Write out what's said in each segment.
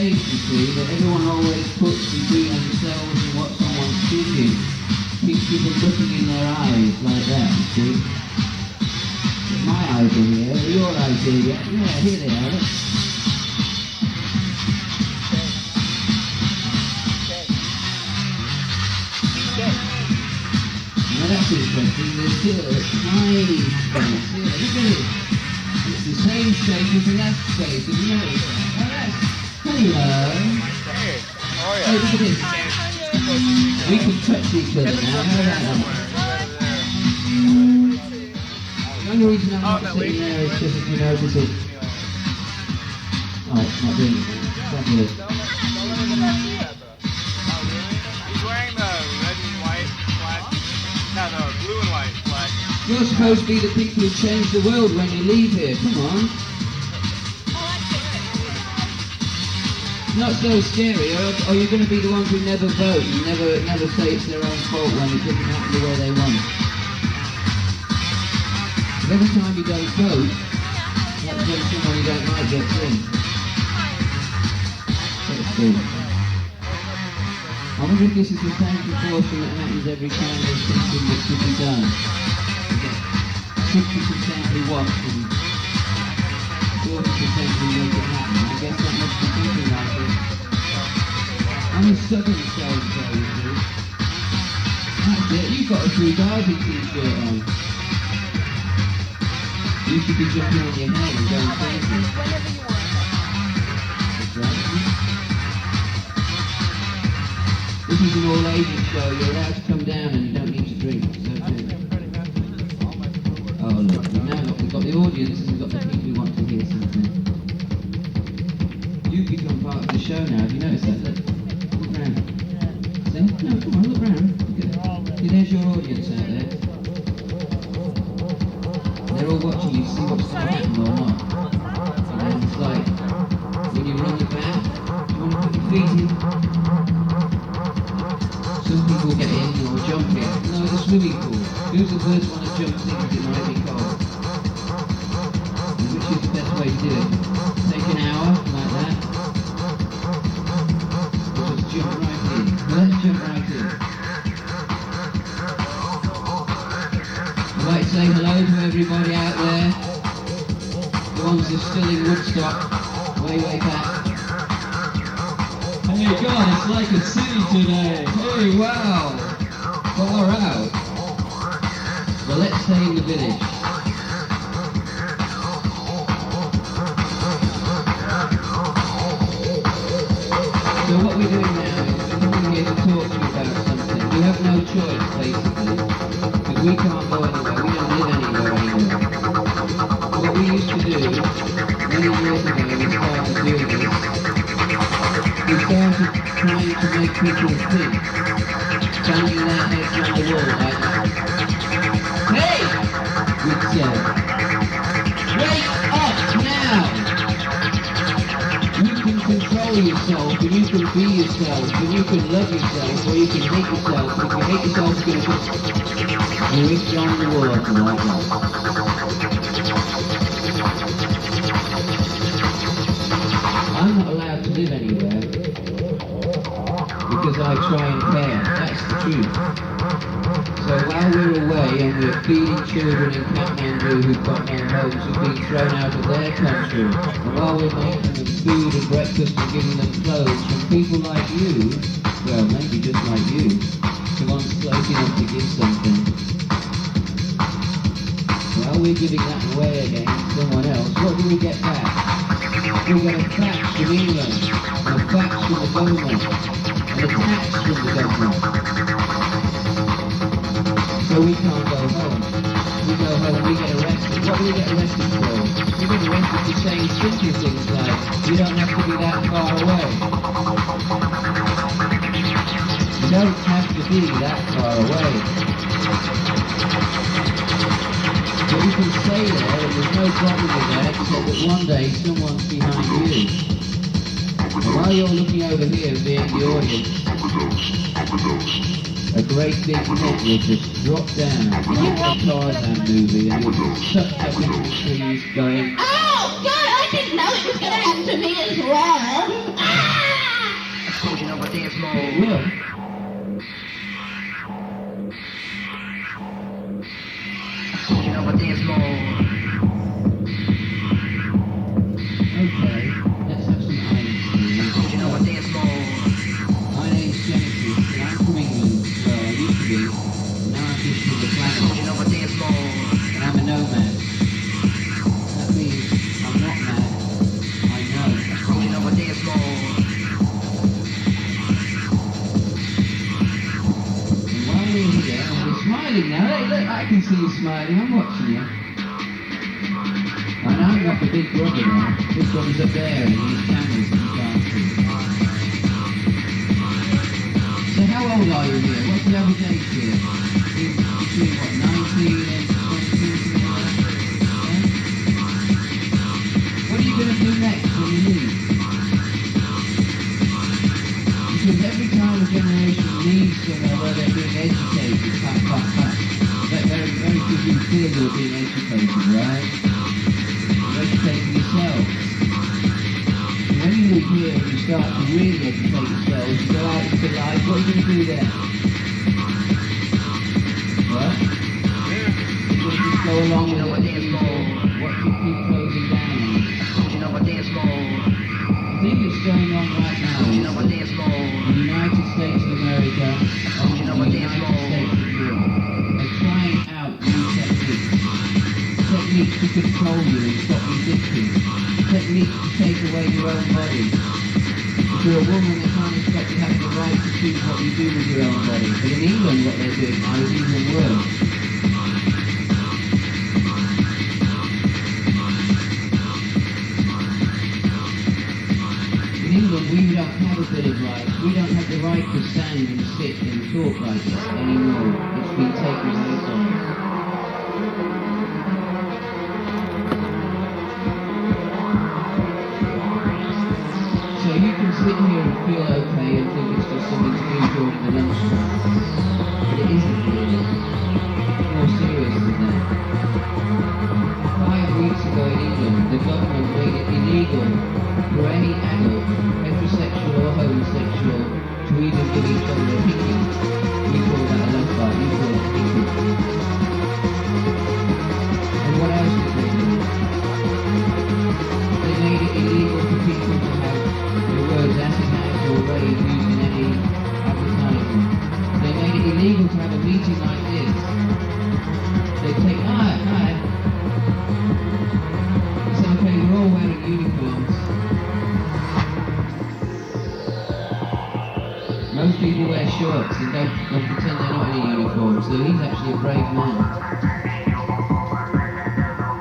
face, you see, that everyone always puts between themselves and what someone's thinking. Keeps people looking in their eyes like that, you see. But my eyes are here, your eyes are here. Yeah, here they are. Look. Now that's interesting. There's still a tiny space here. Look at it. It's the same shape as the last space. Have you noticed that? Oh, that's... Hello. Oh, yeah. Oh, look at this. We can touch each other now. How about that? The only reason I'm not sitting there is just if you notice it. Oh, it's not doing it. Fabulous. He's wearing the red and white flag. No, the blue and white flag. You're supposed to be the people who change the world when you leave here. Come on. Not so scary. Are you going to be the ones who never vote and never say it's their own fault when it doesn't happen the way they want? Every time you don't vote, that's when someone you don't like gets in. That's good. I wonder if this is the same proportion that happens every time there's something that should be done. 60% who watch and 40% who make it happen. I guess that must be thinking like it. I'm a southern so-and-so, you see. That's it, you've got a True Derby t-shirt on. You should be jumping on your head and going crazy. That's right. This is an all-ages show, you're allowed to come down and you don't need to drink. Oh look, we've got the audience and we've got the people who want to hear something. You've become part of the show now, have you noticed that? Look round. See? No, come on, look round. See, there's your audience out there. They're all watching you to see what's going to happen or not. And then it's like, when you run about, you want to put your feet in. Some people get in or jump in. No, the swimming pool. Who's the first one that jumps in because it might be cold? And which is the best way to do it? Take an hour, like that. Or just jump right in. Let's jump right in. I'd like to say hello to everybody out there. The ones that are still in Woodstock, way back. Hey God, it's like a city today. Hey, wow. Far out. Well, let's stay in the village. So what we're doing now is we're coming here to talk to you about something. We have no choice, basically, because we can't go anywhere. We don't live anywhere anymore. What we used to do, many years ago, we started doing this. We started trying to make people think, banging their heads on the wall like that. Hey! We'd say, wake up now! You can control yourself, and you can be yourself, and you can love yourself, or you can hate yourself. If you hate yourself, you're going to wish on the wall like that. I'm not allowed to live anywhere because I try and care. That's the truth. So while we're away and we're feeding children in Kathmandu who've got no homes, who've been thrown out of their country, and while we're making them food and breakfast and giving them clothes from people like you, well, maybe just like you, the ones close enough to give something. While we're giving that away again to someone else, what do we get back? We get a fax from England, and a fax from the government, and a tax from the government. So we can't go home. We go home and we get arrested. What do we get arrested for? We get arrested for saying simple things like, you don't have to be that far away. You don't have to be that far away. But you can stay there and there's no problem with that except that one day someone's behind you. And while you're looking over here being the audience, a great big net will just drop down like a Tarzan movie and you'll be sucked up into the trees going, Oh God, I didn't know it was going to happen to me as well. Ah! will. You know what dance mode. Okay, let's have some ice. You know what dance mode. My name's Genesis, and I'm from England. Well, I used to be. Now I've just to the planet, You know what dance mode. and I'm a nomad. That means I'm not mad. I know. You know what dance mode. And while we're here, and we're smiling now. Hey, look, I can see you smiling. I'm watching you. And I've got the big brother now. Big brother's up there, and he's cameras that you can't see. So how old are you here? What's the average age here? Between what, 19 and 22, something like that? Yeah? What are you going to do next when you leave? Because every time a generation leaves somewhere where they're being educated, pat, pat, pat, very, very few people feel they're being educated, right? You're educating yourselves. And when you leave here and you start to really educate yourselves, you go out into life, what are you going to do then? What? You're going to just go along with it and watch it keep closing down. You know what dance mode. The thing that's going on right now You know what is dance mode. the United States of America and You know the what United dance mode. States of Europe are trying out new techniques. Techniques to control you and stop you thinking. Techniques to take away your own body. If you're a woman, they're trying to stop you having the right to choose what you do with your own body. But in England, what they're doing now is even worse. In England, we don't have a bit of rights. We don't have the right to stand and sit and talk like this anymore. It's been taken away from us. So you can sit here and feel okay and think it's just something to do during the lunchtime. But it isn't really. It's more serious than that. 5 weeks ago in England, the government made it illegal for any adult, heterosexual or homosexual, to even give each other a pinky. We call that a love bite, you call it a pinky. And what else did they do? They made it illegal for people to have the words acid house or rave used in any advertisement. They made it illegal to have a meeting like this. They take, hi. It's okay, we're all wearing uniforms. Most people wear shorts and don't pretend they're not in a uniform, so he's actually a brave man.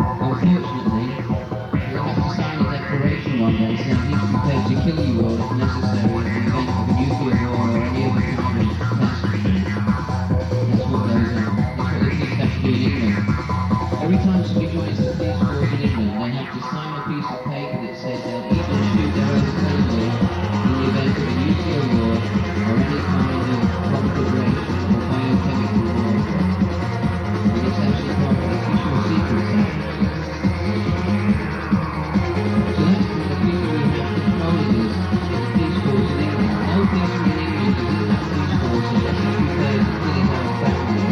Unfortunately, he'll have to sign a declaration one day saying he's prepared to kill you all if necessary in the event of a nuclear war or any other kind of catastrophe. That's what goes on. That's what the police have to do in England. Every time somebody joins the police force in England, they have to sign a piece of paper that says they'll even shoot their own family in the event of a nuclear war or any kind of conflagration or biochemical warfare. And it's actually part of the Official Secrets Act. So that's from the people who have controlling us in the police force in England. No person in England is in that police force unless he's prepared to kill his own family.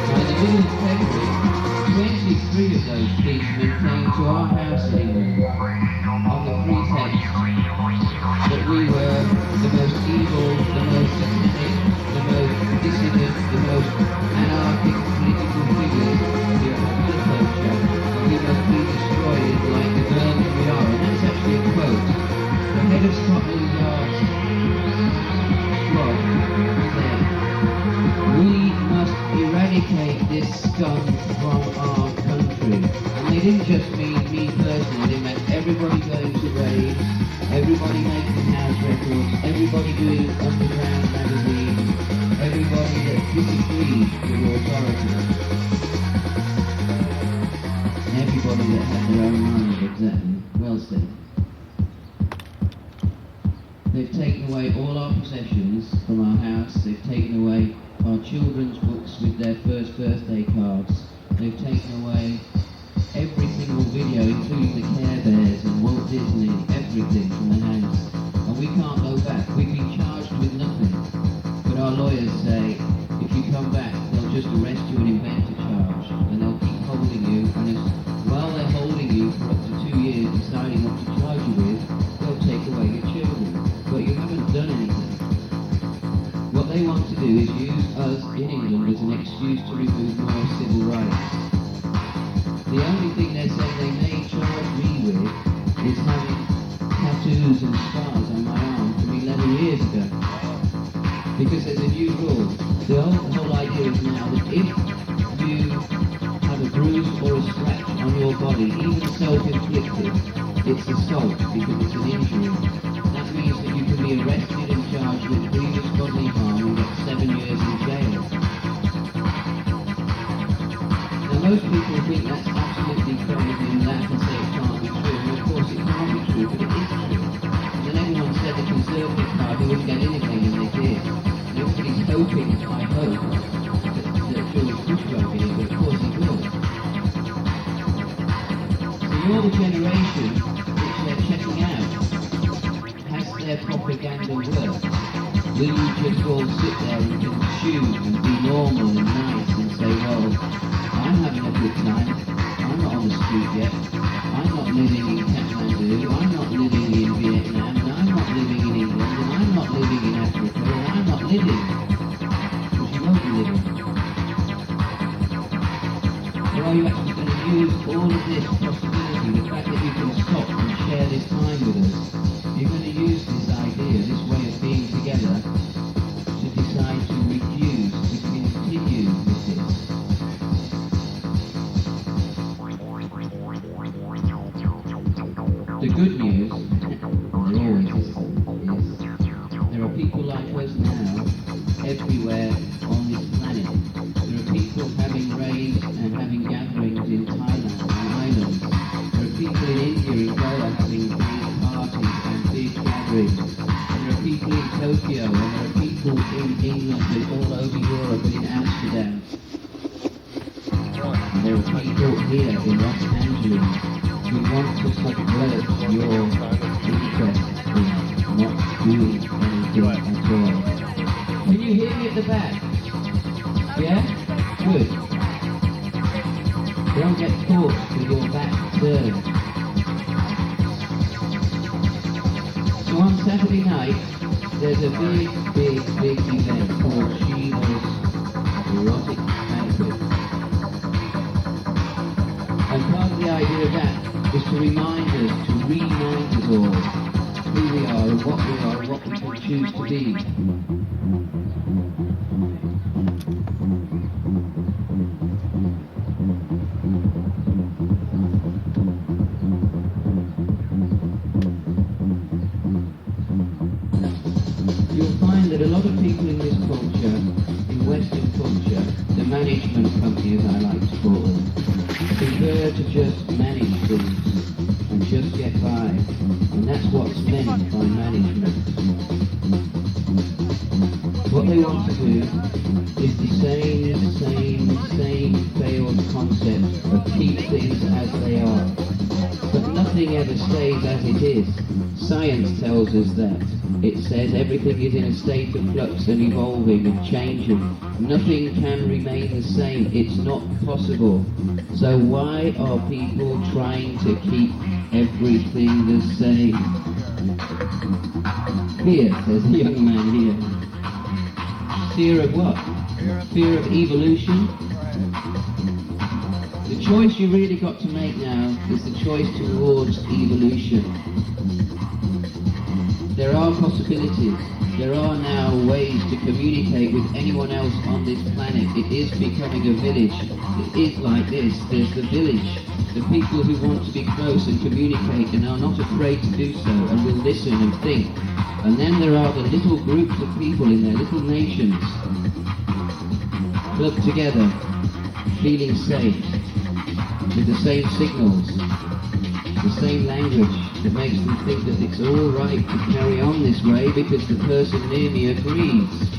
Now, in the middle of February, 23 of those policemen came to our house in England on the pretext that we were the most evil, the most satanic, the most dissident, the most anarchic political figures here at the culture, and we must be destroyed like the vermin we are. And that's actually a quote. The head of Scotland Yard's squad said, "We must eradicate this scum from our country." And they didn't just mean me personally, they meant everybody going to raves, everybody making house records, everybody doing underground magazines, everybody that disagreed with authority. And everybody that had their own mind, exactly. Well said. They've taken away all our possessions from our house. They've taken away our children's books with their first birthday cards. They've taken away every single video, including the Care Bears and Walt Disney, everything from the house. And we can't go our lawyers say, if you come back, they'll just arrest you and invent a charge, and they'll keep holding you, and while they're holding you for up to 2 years deciding what to charge you with, they'll take away your children. But you haven't done anything. What they want to do is use us in England as an excuse to remove more civil rights. The only thing they're saying they may charge me with is having tattoos and scars on my arm from 11 years ago. Because there's a new rule. The whole idea is now that if you have a bruise or a scratch on your body, even self-inflicted, it's assault because it's an injury. That means that you can be arrested and charged with grievous bodily harm and get 7 years in jail. Now most people think that's absolutely crazy and laugh and say it can't be true. And of course it can't be true, but it is true. And then everyone said the Conservative Party wouldn't get anything, and they did. And everybody's hoping, I hope, that George Bush won't get it, but of course he will. So you're the generation which they're checking out. Has their propaganda worked? Will you just all sit there and consume and be normal and nice and say, well, I'm having a good time, I'm not on the street yet, I'm not living in Kathmandu, I'm not living in Vietnam, and I'm not living in England, and I'm not living in Africa, and I'm not living, because you won't be living. Or are you actually going to use all of this possibility, the fact that you can stop and share this time with us? You're going to use this idea, this way of being together, to decide to refuse to continue with this. The good news, and there always is there are people like us now everywhere on this planet. There are people having raves and having gatherings in Thailand and islands. There are people in India, in Goa, having big parties and big gatherings. And there are people in Tokyo, and there are people in England and all over Europe and in Amsterdam. And there are people here in Los Angeles who want to subvert your interest in not doing anything at all. Can you hear me at the back? Yeah? Good. Don't get caught with your back turned. So on Saturday night, there's a big event called Sheila's Erotic Banquet. And part of the idea of that is to remind us all who we are and what we can choose to be. You'll find that a lot of people in this culture, in Western culture, the management company as I like to call them, prefer to just manage things and just get by, and that's what's meant by management. What they want to do is the same failed concept of keep things as they are. But nothing ever stays as it is. Science tells us that. It says everything is in a state of flux and evolving and changing. Nothing can remain the same. It's not possible. So why are people trying to keep everything the same? Here, there's a young man here. Fear of what? Fear of evolution? The choice you really got to make now is the choice towards evolution. There are possibilities. There are now ways to communicate with anyone else on this planet. It is becoming a village. It is like this. There's the village. The people who want to be close and communicate and are not afraid to do so and will listen and think. And then there are the little groups of people in their little nations, clubbed together, feeling safe, with the same signals, the same language that makes them think that it's all right to carry on this way because the person near me agrees.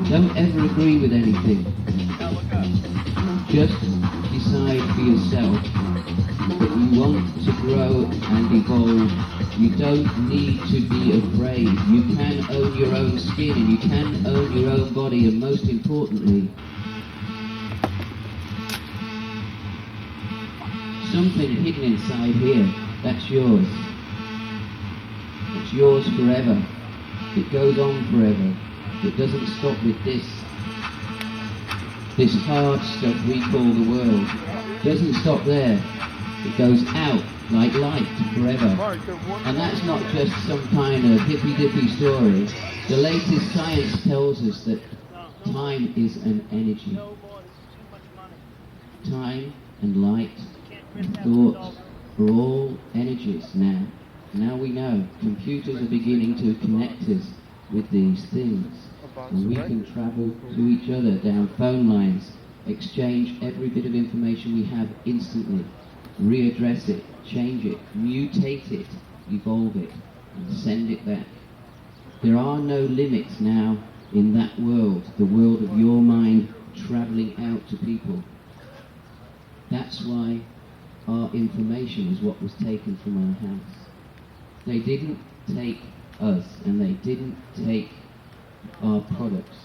Don't ever agree with anything. Just decide for yourself but you want to grow and evolve, you don't need to be afraid. You can own your own skin and you can own your own body, and most importantly, something hidden inside here, that's yours. It's yours forever. It goes on forever. It doesn't stop with this hard stuff we call the world. It doesn't stop there. It goes out like light forever. And that's not just some kind of hippy-dippy story. The latest science tells us that time is an energy. Time and light and thought are all energies now. Now we know. Computers are beginning to connect us with these things. And we can travel to each other down phone lines, exchange every bit of information we have instantly, readdress it, change it, mutate it, evolve it, and send it back. There are no limits now in that world, the world of your mind travelling out to people. That's why our information is what was taken from our house. They didn't take us, and they didn't take our products.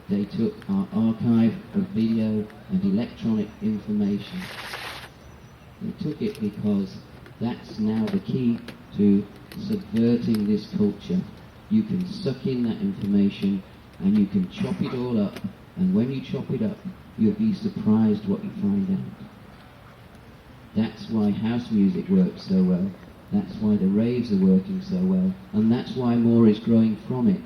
They took our archive of video and electronic information. They took it because that's now the key to subverting this culture. You can suck in that information and you can chop it all up, and when you chop it up, you'll be surprised what you find out. That's why house music works so well. That's why the raves are working so well, and that's why more is growing from it.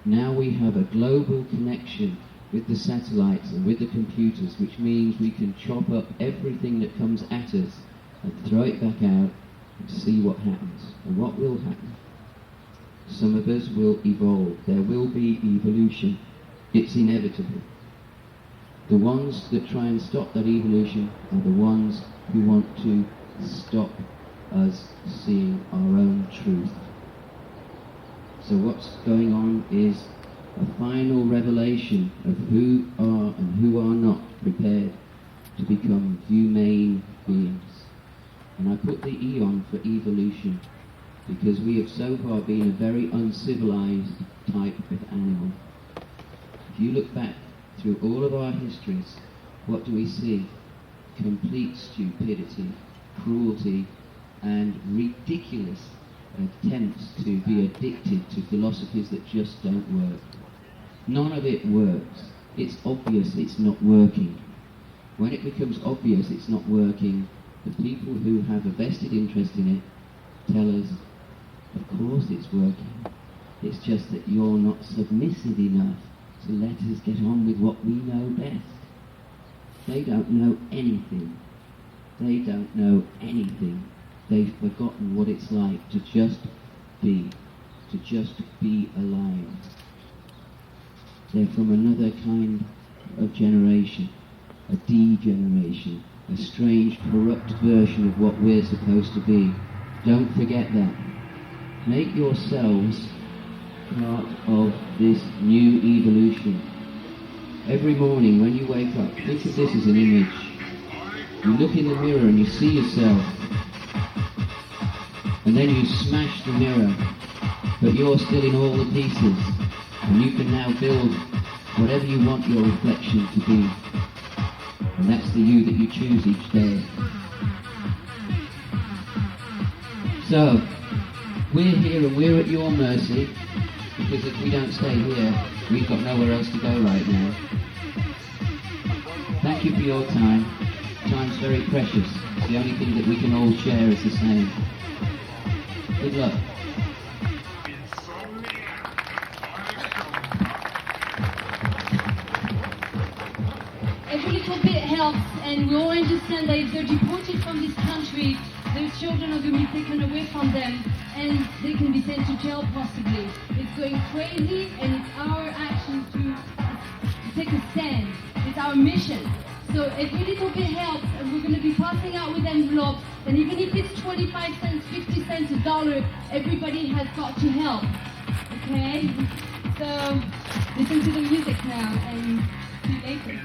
Now we have a global connection with the satellites and with the computers, which means we can chop up everything that comes at us and throw it back out and see what happens. And what will happen? Some of us will evolve. There will be evolution. It's inevitable. The ones that try and stop that evolution are the ones who want to stop us seeing our own truth. So what's going on is a final revelation of who are and who are not prepared to become humane beings. And I put the E on for evolution because we have so far been a very uncivilized type of animal. If you look back through all of our histories, what do we see? Complete stupidity, cruelty, and ridiculous attempts to be addicted to philosophies that just don't work. None of it works. It's obvious it's not working. When it becomes obvious it's not working, the people who have a vested interest in it tell us, of course it's working. It's just that you're not submissive enough to let us get on with what we know best. They don't know anything. They don't know anything. They've forgotten what it's like to just be alive. They're from another kind of generation, a degeneration, a strange, corrupt version of what we're supposed to be. Don't forget that. Make yourselves part of this new evolution. Every morning when you wake up, think of this as an image. You look in the mirror and you see yourself, and then you smash the mirror, but you're still in all the pieces, and you can now build whatever you want your reflection to be. And that's the you that you choose each day. So, we're here and we're at your mercy, because if we don't stay here, we've got nowhere else to go right now. Thank you for your time. Time's very precious. It's the only thing that we can all share is the same. Good luck. Every little bit helps, and we all understand that if they're deported from this country, their children are going to be taken away from them, and they can be sent to jail possibly. It's going crazy, and it's our action to take a stand. It's our mission. So every little bit helps, and we're going to be passing out with envelopes, and even if it's 25 cents, 50 cents, $1, everybody has got to help. Okay? So listen to the music now, and see you later.